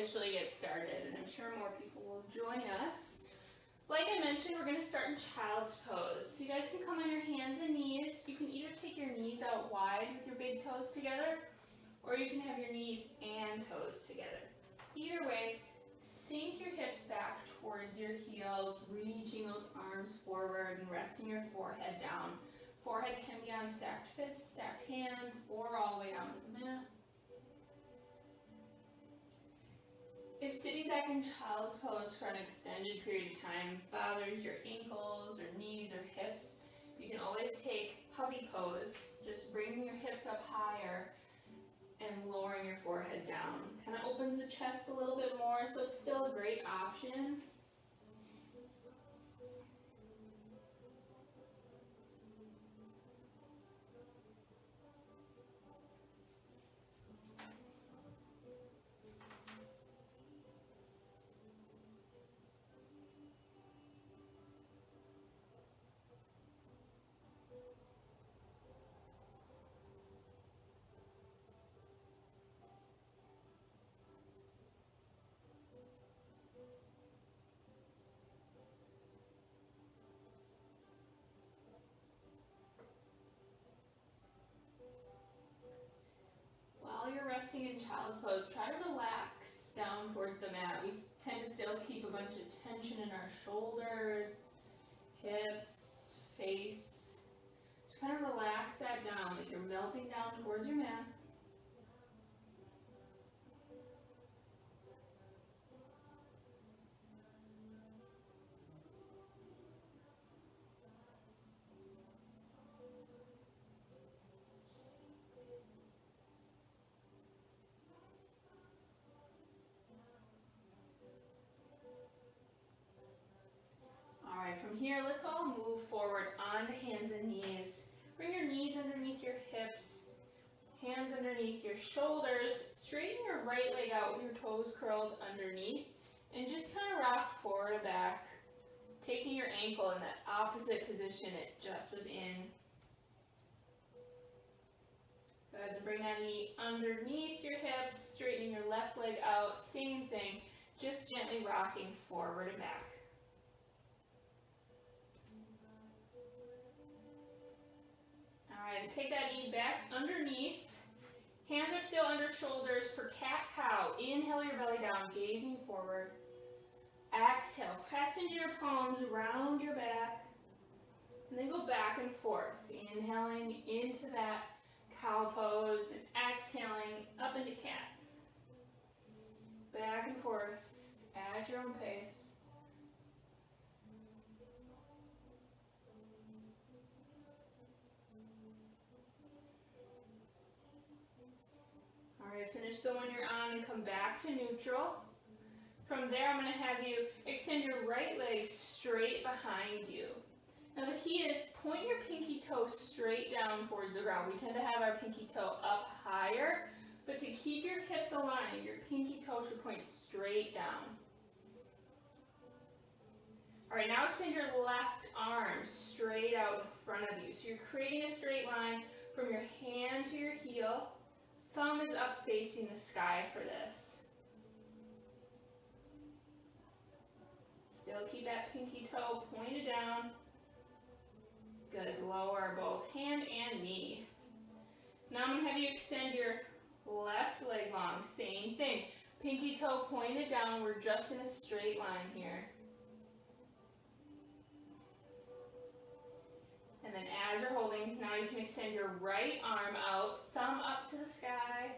officially get started, and I'm sure more people will join us. Like I mentioned, we're going to start in child's pose. So you guys can come on your hands and knees. You can either take your knees out wide with your big toes together, or you can have your knees and toes together. Either way, sink your hips back towards your heels, reaching those arms forward and resting your forehead down. Forehead can be on stacked fists, stacked hands, or all the way down to the mat. If sitting back in child's pose for an extended period of time bothers your ankles or knees or hips, you can always take puppy pose, just bringing your hips up higher and lowering your forehead down. Kind of opens the chest a little bit more, so it's still a great option. While you're resting in child's pose, try to relax down towards the mat. We tend to still keep a bunch of tension in our shoulders, hips, face. Just kind of relax that down, like you're melting down towards your mat. From here, let's all move forward onto hands and knees. Bring your knees underneath your hips, hands underneath your shoulders. Straighten your right leg out with your toes curled underneath, and just kind of rock forward and back, taking your ankle in that opposite position it just was in. Good, then bring that knee underneath your hips, straightening your left leg out. Same thing, just gently rocking forward and back. Alright, take that knee back underneath. Hands are still under shoulders for cat-cow. Inhale your belly down, gazing forward. Exhale, press into your palms, round your back. And then go back and forth. Inhaling into that cow pose and exhaling up into cat. Back and forth at your own pace. Alright, finish the one you're on and come back to neutral. From there, I'm going to have you extend your right leg straight behind you. Now the key is point your pinky toe straight down towards the ground. We tend to have our pinky toe up higher, but to keep your hips aligned, your pinky toe should point straight down. Alright, now extend your left arm straight out in front of you. So you're creating a straight line from your hand to your heel. Thumb is up facing the sky for this. Still keep that pinky toe pointed down. Good, lower both hand and knee. Now I'm going to have you extend your left leg long. Same thing. Pinky toe pointed down. We're just in a straight line here. And then as you're holding, now you can extend your right arm out, thumb up to the sky.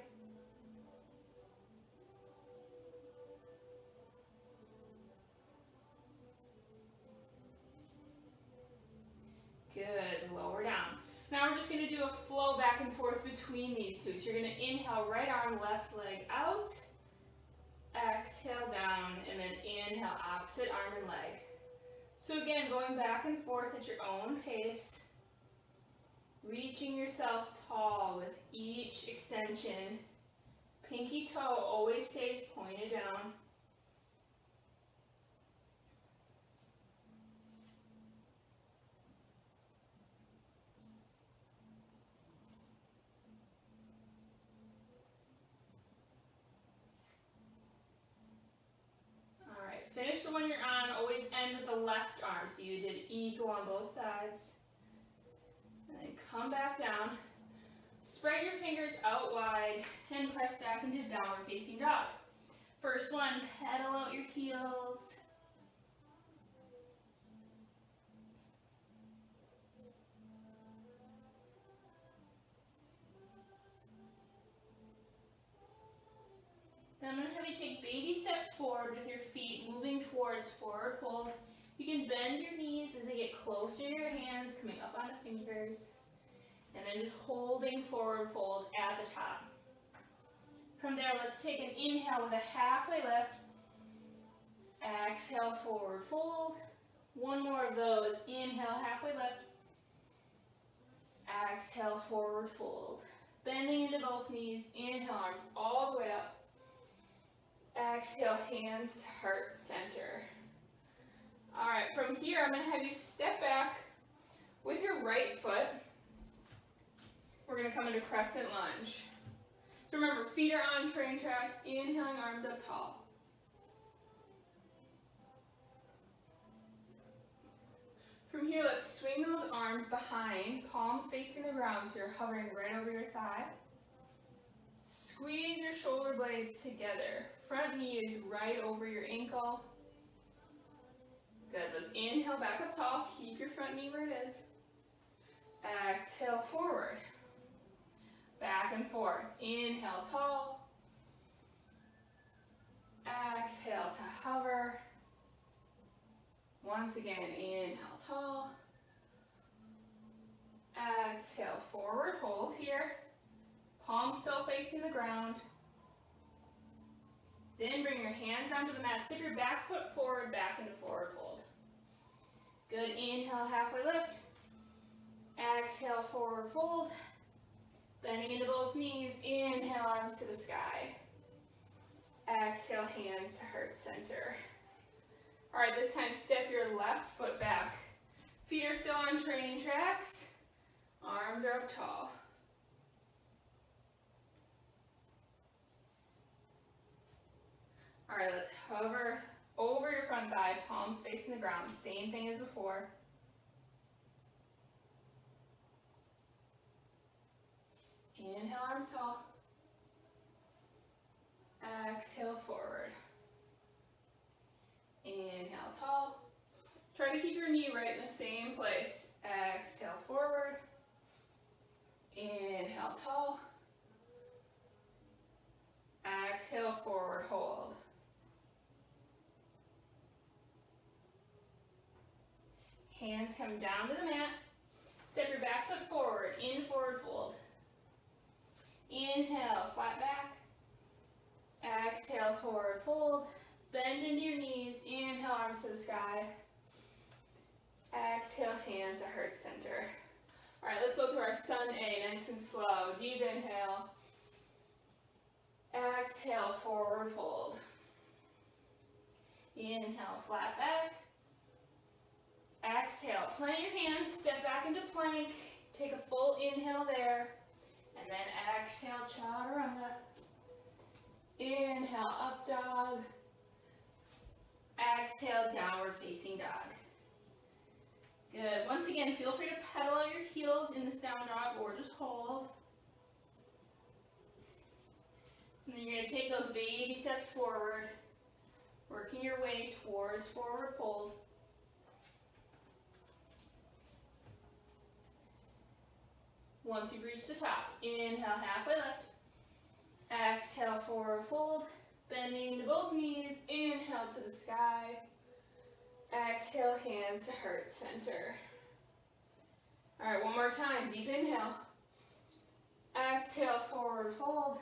Good, lower down. Now we're just going to do a flow back and forth between these two. So you're going to inhale, right arm, left leg out. Exhale down, and then inhale, opposite arm and leg. So again, going back and forth at your own pace, reaching yourself tall with each extension. Pinky toe always stays pointed down. end with the left arm. So you did equal on both sides. And then come back down. Spread your fingers out wide and press back into downward facing dog. First one, pedal out your heels. Then I'm going to have you take baby steps forward with your feet moving towards forward fold. You can bend your knees as they get closer to your hands, coming up on the fingers. And then just holding forward fold at the top. From there, let's take an inhale with a halfway lift. Exhale, forward fold. One more of those. Inhale, halfway lift. Exhale, forward fold. Bending into both knees. Inhale, arms all the way up. Exhale, hands to heart center. All right, from here, I'm going to have you step back with your right foot. We're going to come into Crescent Lunge. So remember, feet are on train tracks, inhaling, arms up tall. From here, let's swing those arms behind, palms facing the ground, so you're hovering right over your thigh. Squeeze your shoulder blades together. Front knee is right over your ankle. Good, let's inhale back up tall. Keep your front knee where it is. Exhale, forward. Back and forth. Inhale, tall. Exhale to hover. Once again, inhale, tall. Exhale, forward, hold here. Palms still facing the ground. Then bring your hands onto the mat. Step your back foot forward, back into forward fold. Good, inhale, halfway lift. Exhale, forward fold. Bending into both knees. Inhale, arms to the sky. Exhale, hands to heart center. All right, this time step your left foot back. Feet are still on train tracks. Arms are up tall. All right, let's hover over your front thigh, palms facing the ground. Same thing as before. Inhale, arms tall. Exhale, forward. Inhale, tall. Try to keep your knee right in the same place. Exhale, forward. Inhale, tall. Exhale, forward, hold. Hands come down to the mat. Step your back foot forward, in forward fold. Inhale, flat back. Exhale, forward fold. Bend into your knees. Inhale, arms to the sky. Exhale, hands to heart center. All right, let's go through our sun A, nice and slow. Deep inhale. Exhale, forward fold. Inhale, flat back. Exhale, plant your hands, step back into plank. Take a full inhale there. And then exhale, chaturanga. Inhale, up dog. Exhale, downward facing dog. Good. Once again, feel free to pedal out your heels in this down dog or just hold. And then you're going to take those baby steps forward, working your way towards forward fold. Once you've reached the top, inhale, halfway lift. Exhale, forward fold. Bending into both knees. Inhale to the sky. Exhale, hands to heart center. All right, one more time. Deep inhale. Exhale, forward fold.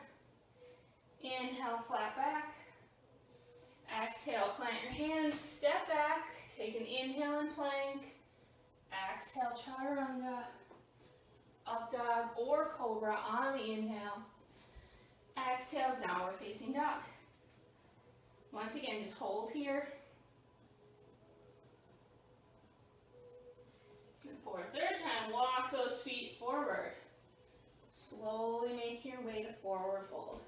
Inhale, flat back. Exhale, plant your hands, step back. Take an inhale and plank. Exhale, chaturanga. Up dog or cobra on the inhale. Exhale, downward facing dog. Once again, just hold here. And for a third time, walk those feet forward. Slowly make your way to forward fold.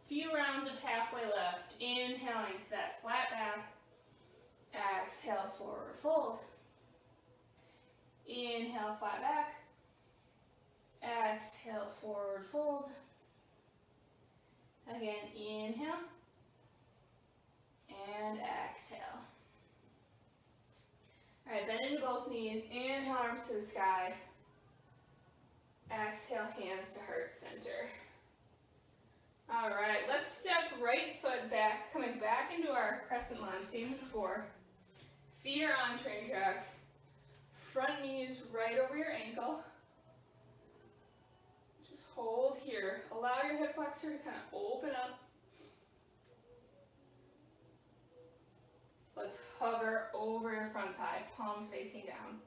Few rounds of halfway lift. Inhaling to that flat back. Exhale, forward fold. Inhale, flat back. Exhale, forward fold. Again, inhale. And exhale. Alright, bend into both knees. Inhale, arms to the sky. Exhale, hands to heart center. Alright, let's step right foot back, coming back into our crescent lunge, same as before. Feet are on train tracks. Front knee is right over your ankle. Just hold here. Allow your hip flexor to kind of open up. Let's hover over your front thigh, palms facing down.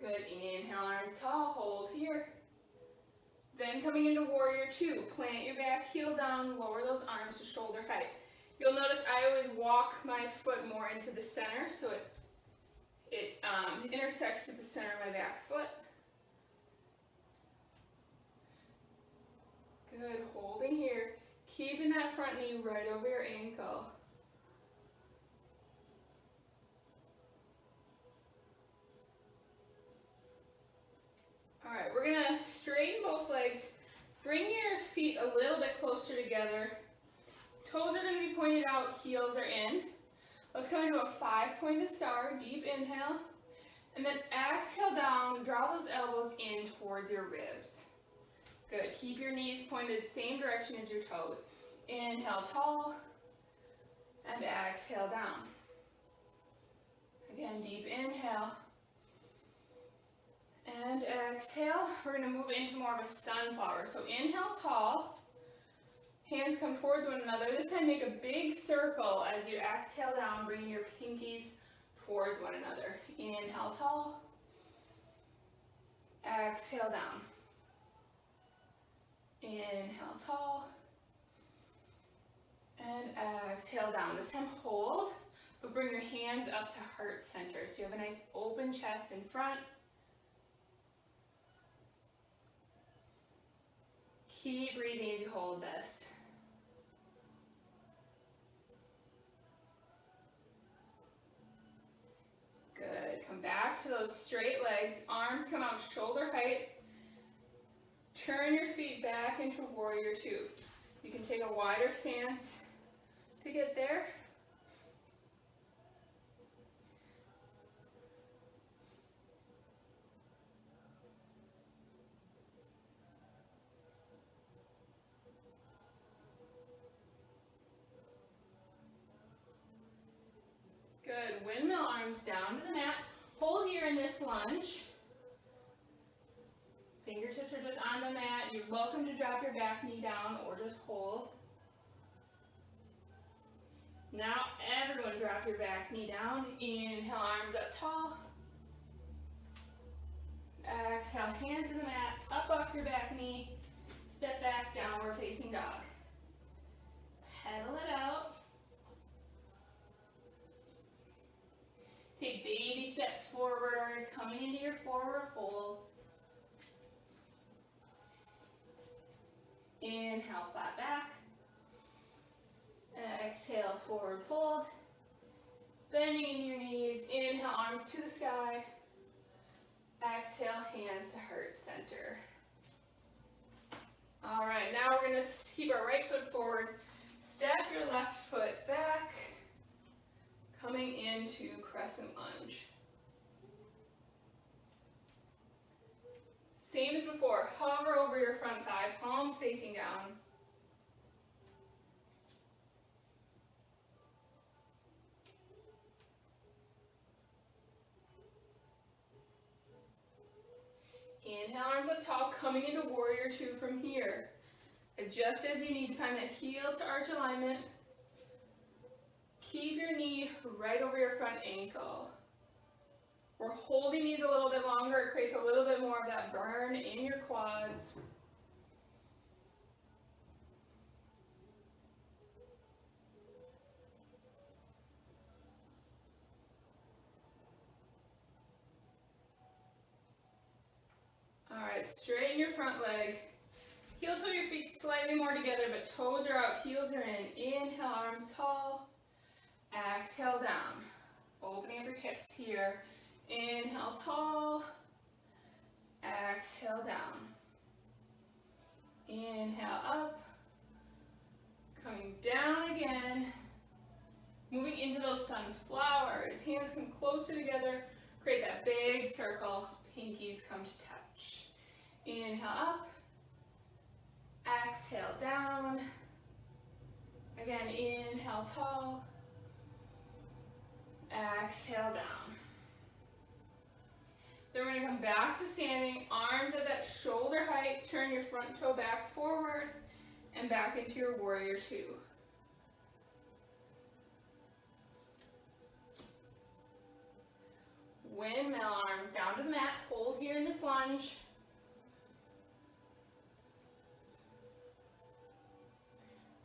Good, inhale, arms tall, hold here. Then coming into warrior two, plant your back heel down, lower those arms to shoulder height. You'll notice I always walk my foot more into the center, so it intersects with the center of my back foot. Good, holding here, keeping that front knee right over your ankle. Alright, we're going to straighten both legs. Bring your feet a little bit closer together. Toes are going to be pointed out, heels are in. Let's come into a 5-pointed star, deep inhale. And then exhale down, draw those elbows in towards your ribs. Good, keep your knees pointed same direction as your toes. Inhale tall, and exhale down. Again, deep inhale. And exhale, we're going to move into more of a sunflower. So inhale tall, hands come towards one another. This time make a big circle as you exhale down, bring your pinkies towards one another. Inhale tall, exhale down. Inhale tall, and exhale down. This time hold, but bring your hands up to heart center. So you have a nice open chest in front. Keep breathing as you hold this. Good. Come back to those straight legs. Arms come out shoulder height. Turn your feet back into warrior two. You can take a wider stance to get there. Good. Windmill arms down to the mat. Hold here in this lunge. Fingertips are just on the mat. You're welcome to drop your back knee down or just hold. Now everyone drop your back knee down. Inhale, arms up tall. Exhale, hands to the mat, up off your back knee. Step back, downward facing dog. Pedal it out. Take baby steps forward, coming into your forward fold. Inhale, flat back. Exhale, forward fold. Bending in your knees. Inhale, arms to the sky. Exhale, hands to heart center. All right, now we're going to keep our right foot forward. Step your left foot back. Coming into Crescent Lunge. Same as before, hover over your front thigh, palms facing down. Inhale, arms up tall, coming into warrior two from here. Adjust as you need to find that heel to arch alignment. Keep your knee right over your front ankle. We're holding these a little bit longer. It creates a little bit more of that burn in your quads. Good. Straighten your front leg. Heel toe your feet slightly more together, but toes are out, heels are in. Inhale, arms tall. Exhale, down. Opening up your hips here. Inhale, tall. Exhale, down. Inhale, up. Coming down again. Moving into those sunflowers. Hands come closer together. Create that big circle. Pinkies come to touch. Inhale, up. Exhale, down. Again, inhale, tall. Exhale, down. Then we're going to come back to standing, arms at that shoulder height. Turn your front toe back forward and back into your warrior two. Windmill arms down to the mat. Hold here in this lunge.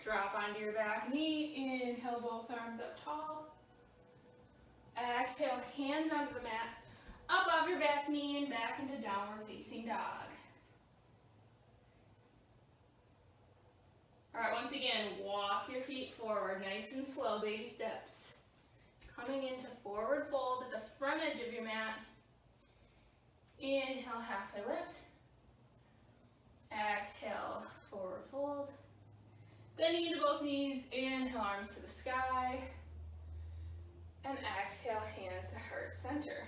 Drop onto your back knee. Inhale, both arms up tall. Exhale, hands onto the mat. Up off your back knee and back into downward facing dog. All right, once again, walk your feet forward, nice and slow, baby steps. Coming into forward fold at the front edge of your mat. Inhale, halfway lift. Exhale, forward fold. Bending into both knees, inhale, arms to the sky. And exhale, hands to heart center.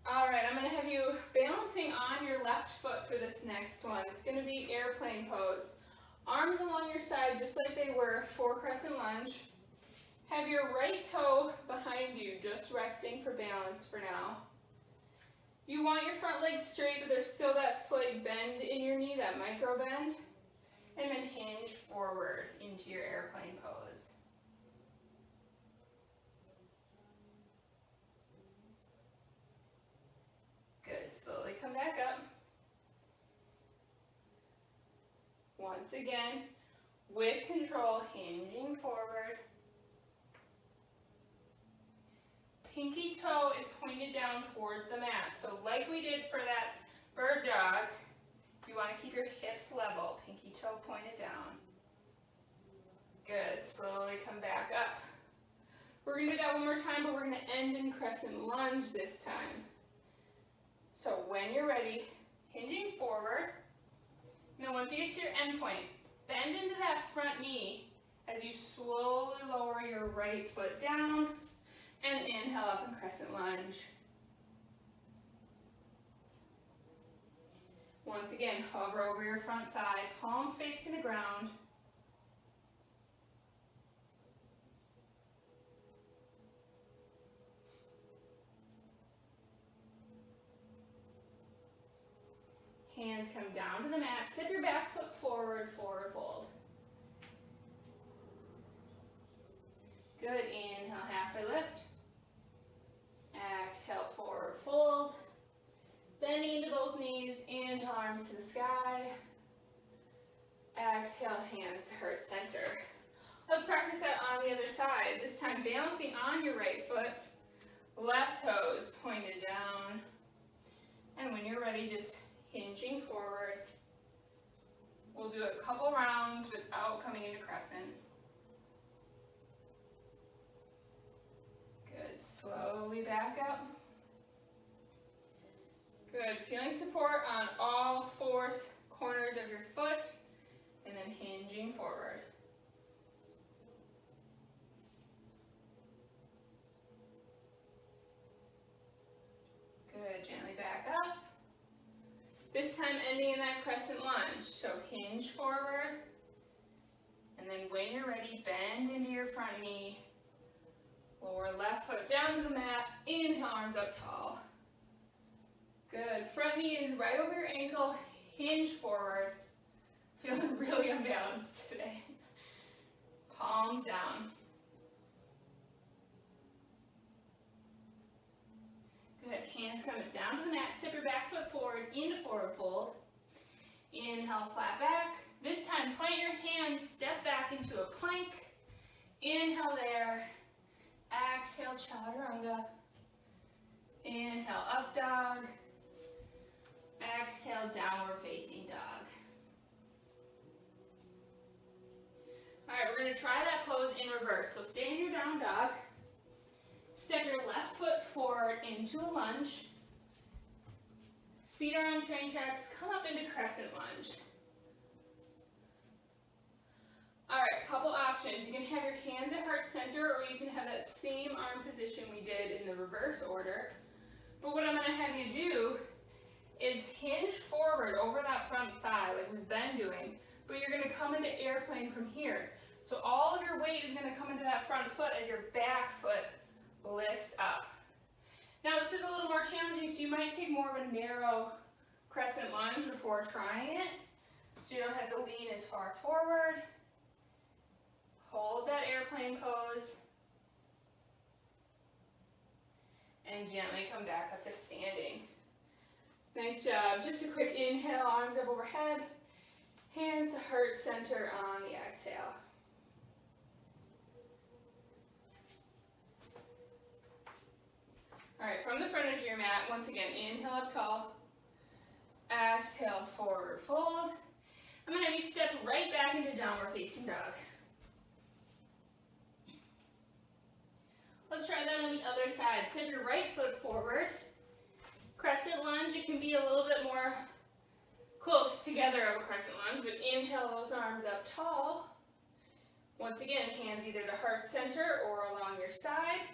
All right, I'm going to have you balancing on your left foot for this next one. It's going to be airplane pose. Arms along your side just like they were for Crescent Lunge. Have your right toe behind you, just resting for balance for now. You want your front leg straight, but there's still that slight bend in your knee, that micro bend. And then hinge forward into your airplane pose. Good, slowly come back up. Once again, with control, hinging forward. Pinky toe is pointed down towards the mat. So like we did for that bird dog, you want to keep your hips level, pinky toe pointed down. Good, slowly come back up. We're going to do that one more time, but we're going to end in Crescent Lunge this time. So when you're ready, hinging forward. Now once you get to your end point, bend into that front knee as you slowly lower your right foot down and inhale up in Crescent Lunge. Once again, hover over your front thigh, palms facing the ground. Hands come down to the mat, step your back foot forward, forward fold. Good, inhale, halfway lift. Exhale, forward fold. Bending into both knees, inhale, arms to the sky. Exhale, hands to heart center. Let's practice that on the other side. This time balancing on your right foot, left toes pointed down. And when you're ready, just hinging forward. We'll do a couple rounds without coming into crescent. Good, slowly back up. Good, feeling support on all four corners of your foot, and then hinging forward. Good, gently back up. This time ending in that Crescent Lunge. So hinge forward, and then when you're ready, bend into your front knee. Lower left foot down to the mat, inhale, arms up tall. Good, front knee is right over your ankle, hinge forward. Feeling really unbalanced today. Palms down. Good, hands coming down to the mat, step your back foot forward into forward fold. Inhale, flat back. This time, plant your hands, step back into a plank. Inhale there. Exhale, chaturanga. Inhale, up dog. Exhale, downward facing dog. All right, we're going to try that pose in reverse. So stay in your down dog. Step your left foot forward into a lunge. Feet are on train tracks. Come up into Crescent Lunge. All right, couple options. You can have your hands at heart center, or you can have that same arm position we did in the reverse order. But what I'm going to have you do is hinge forward over that front thigh like we've been doing, but you're going to come into airplane from here. So all of your weight is going to come into that front foot as your back foot lifts up. Now this is a little more challenging, so you might take more of a narrow crescent lunge before trying it, so you don't have to lean as far forward. Hold that airplane pose, and gently come back up to standing. Nice job. Just a quick inhale, arms up overhead, hands to heart center on the exhale. All right, from the front edge of your mat, once again, inhale up tall, exhale, forward fold. I'm going to have you step right back into downward facing dog. Let's try that on the other side. Step your right foot forward. Crescent lunge, it can be a little bit more close together of a crescent lunge, but inhale those arms up tall. Once again, hands either to heart center or along your side.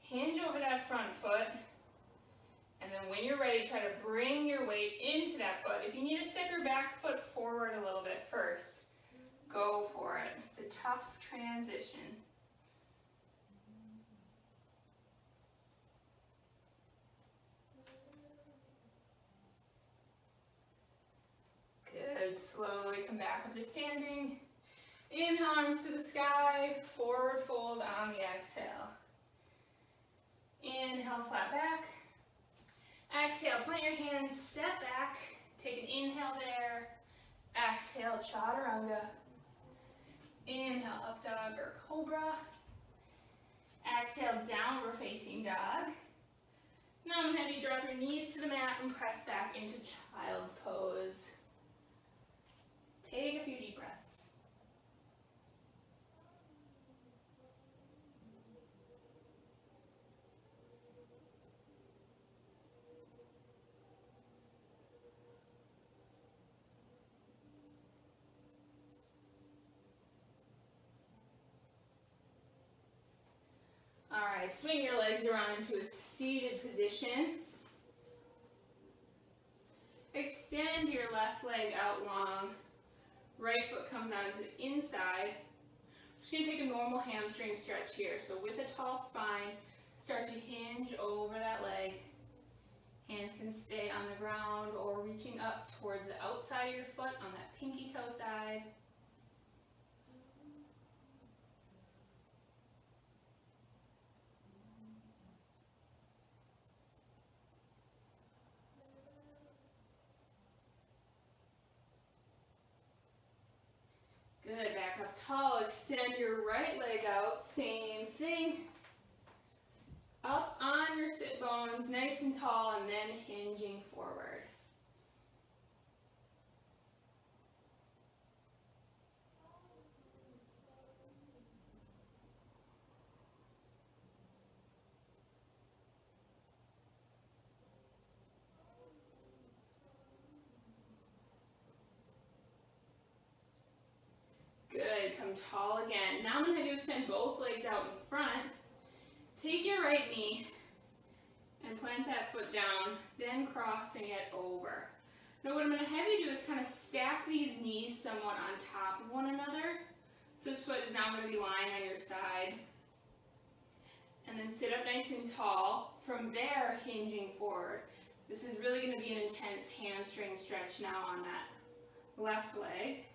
Hinge over that front foot. And then when you're ready, try to bring your weight into that foot. If you need to step your back foot forward a little bit first, go for it. It's a tough transition. Good. Slowly come back up to standing. Inhale, arms to the sky. Forward fold on the exhale. Inhale, flat back. Exhale, plant your hands, step back. Take an inhale there. Exhale, chaturanga. Inhale, up dog or cobra. Exhale, downward facing dog. Now I'm going to have you drop your knees to the mat and press back into child's pose. Take a few deep breaths. All right, swing your legs around into a seated position. Extend your left leg out long. Right foot comes onto the inside. Just going to take a normal hamstring stretch here. So with a tall spine, start to hinge over that leg. Hands can stay on the ground or reaching up towards the outside of your foot on that pinky toe side. Good, back up tall, extend your right leg out, same thing. Up on your sit bones, nice and tall, and then hinging forward. Good, come tall again. Now I'm going to have you extend both legs out in front. Take your right knee and plant that foot down, then crossing it over. Now what I'm going to have you do is kind of stack these knees somewhat on top of one another. So this foot is now going to be lying on your side. And then sit up nice and tall. From there, hinging forward. This is really going to be an intense hamstring stretch now on that left leg.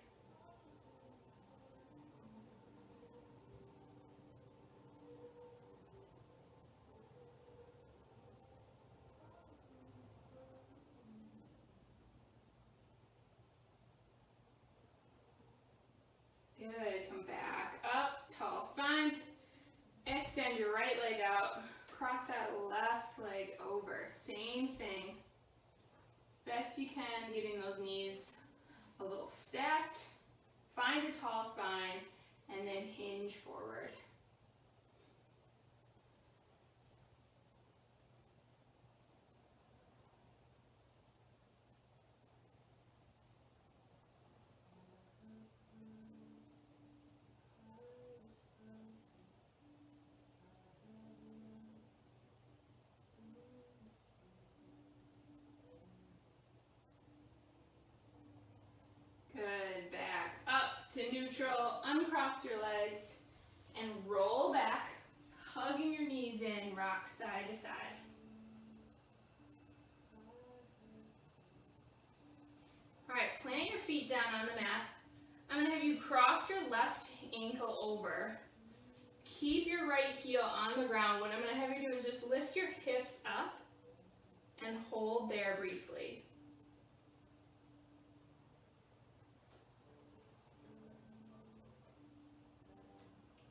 Good, come back up, tall spine. Extend your right leg out, cross that left leg over. Same thing. Best you can, getting those knees a little stacked. Find your tall spine, and then hinge forward. Good, back up to neutral, uncross your legs, and roll back, hugging your knees in, rock side to side. All right, plant your feet down on the mat. I'm going to have you cross your left ankle over. Keep your right heel on the ground. What I'm going to have you do is just lift your hips up and hold there briefly.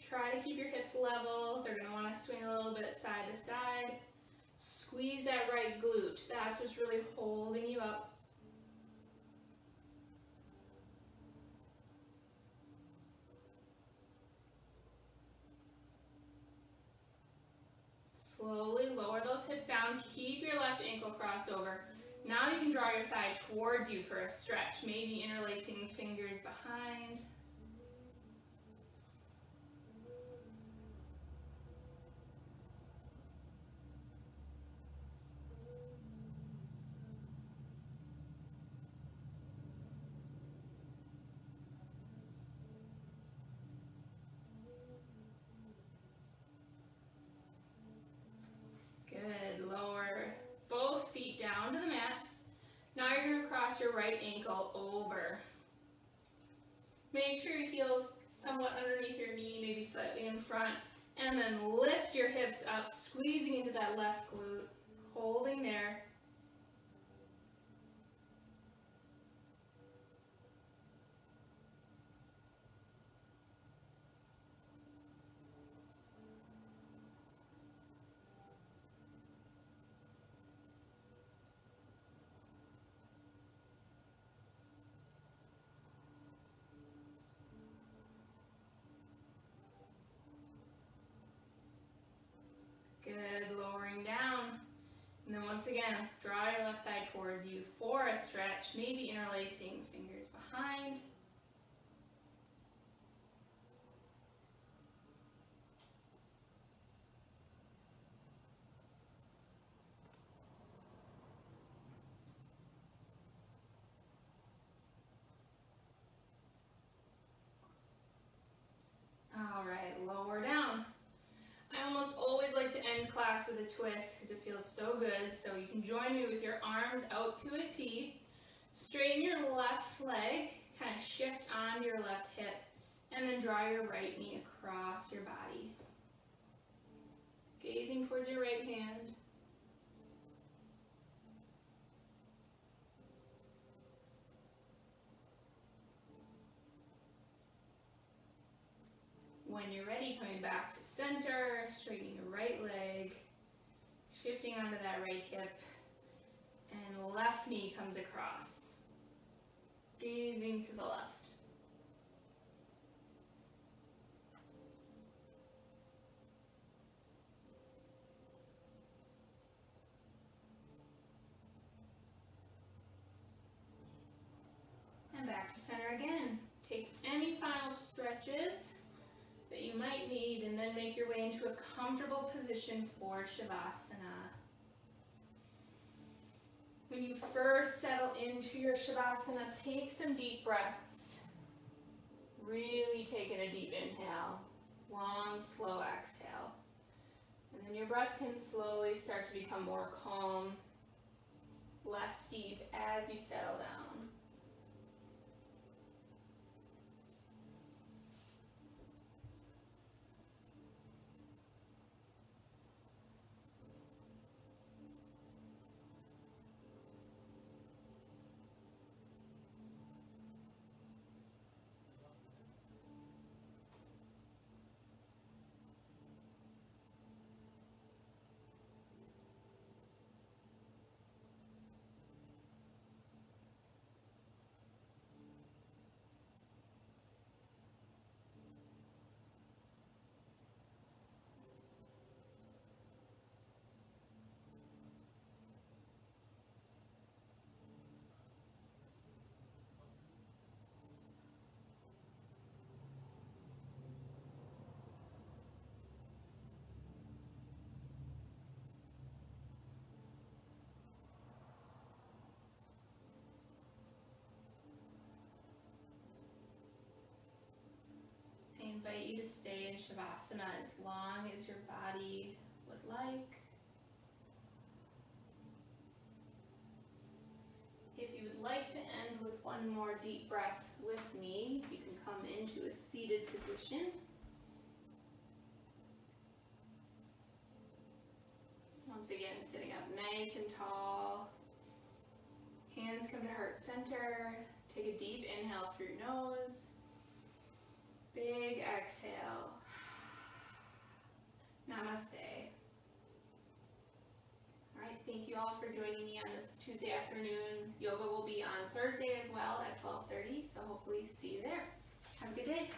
Try to keep your hips level. They're going to want to swing a little bit side to side. Squeeze that right glute. That's what's really holding you up. Slowly lower those hips down. Keep your left ankle crossed over. Now you can draw your thigh towards you for a stretch. Maybe interlacing fingers behind. Good, lower both feet down to the mat. Now you're going to cross your right ankle over. Make sure your heel's somewhat underneath your knee, maybe slightly in front, and then lift your hips up, squeezing into that left glute, holding there. Good, lowering down. And then once again, draw your left thigh towards you for a stretch, maybe interlacing fingers behind. All right, lower down. I almost always like to end class with a twist because it feels so good. So you can join me with your arms out to a T. Straighten your left leg, kind of shift onto your left hip, and then draw your right knee across your body. Gazing towards your right hand. When you're ready, coming back to center, straightening your right leg, shifting onto that right hip, and left knee comes across. Gazing to the left. And back to center again. Take any final stretches that you might need, and then make your way into a comfortable position for Shavasana. When you first settle into your Shavasana, take some deep breaths. Really taking a deep inhale, long, slow exhale. And then your breath can slowly start to become more calm, less deep as you settle down. invite you to stay in Shavasana as long as your body would like. If you would like to end with one more deep breath with me, you can come into a seated position. Once again, sitting up nice and tall. Hands come to heart center. Take a deep inhale through your nose. Big exhale. Namaste. All right, thank you all for joining me on this Tuesday afternoon. Yoga will be on Thursday as well at 12:30, so hopefully see you there. Have a good day.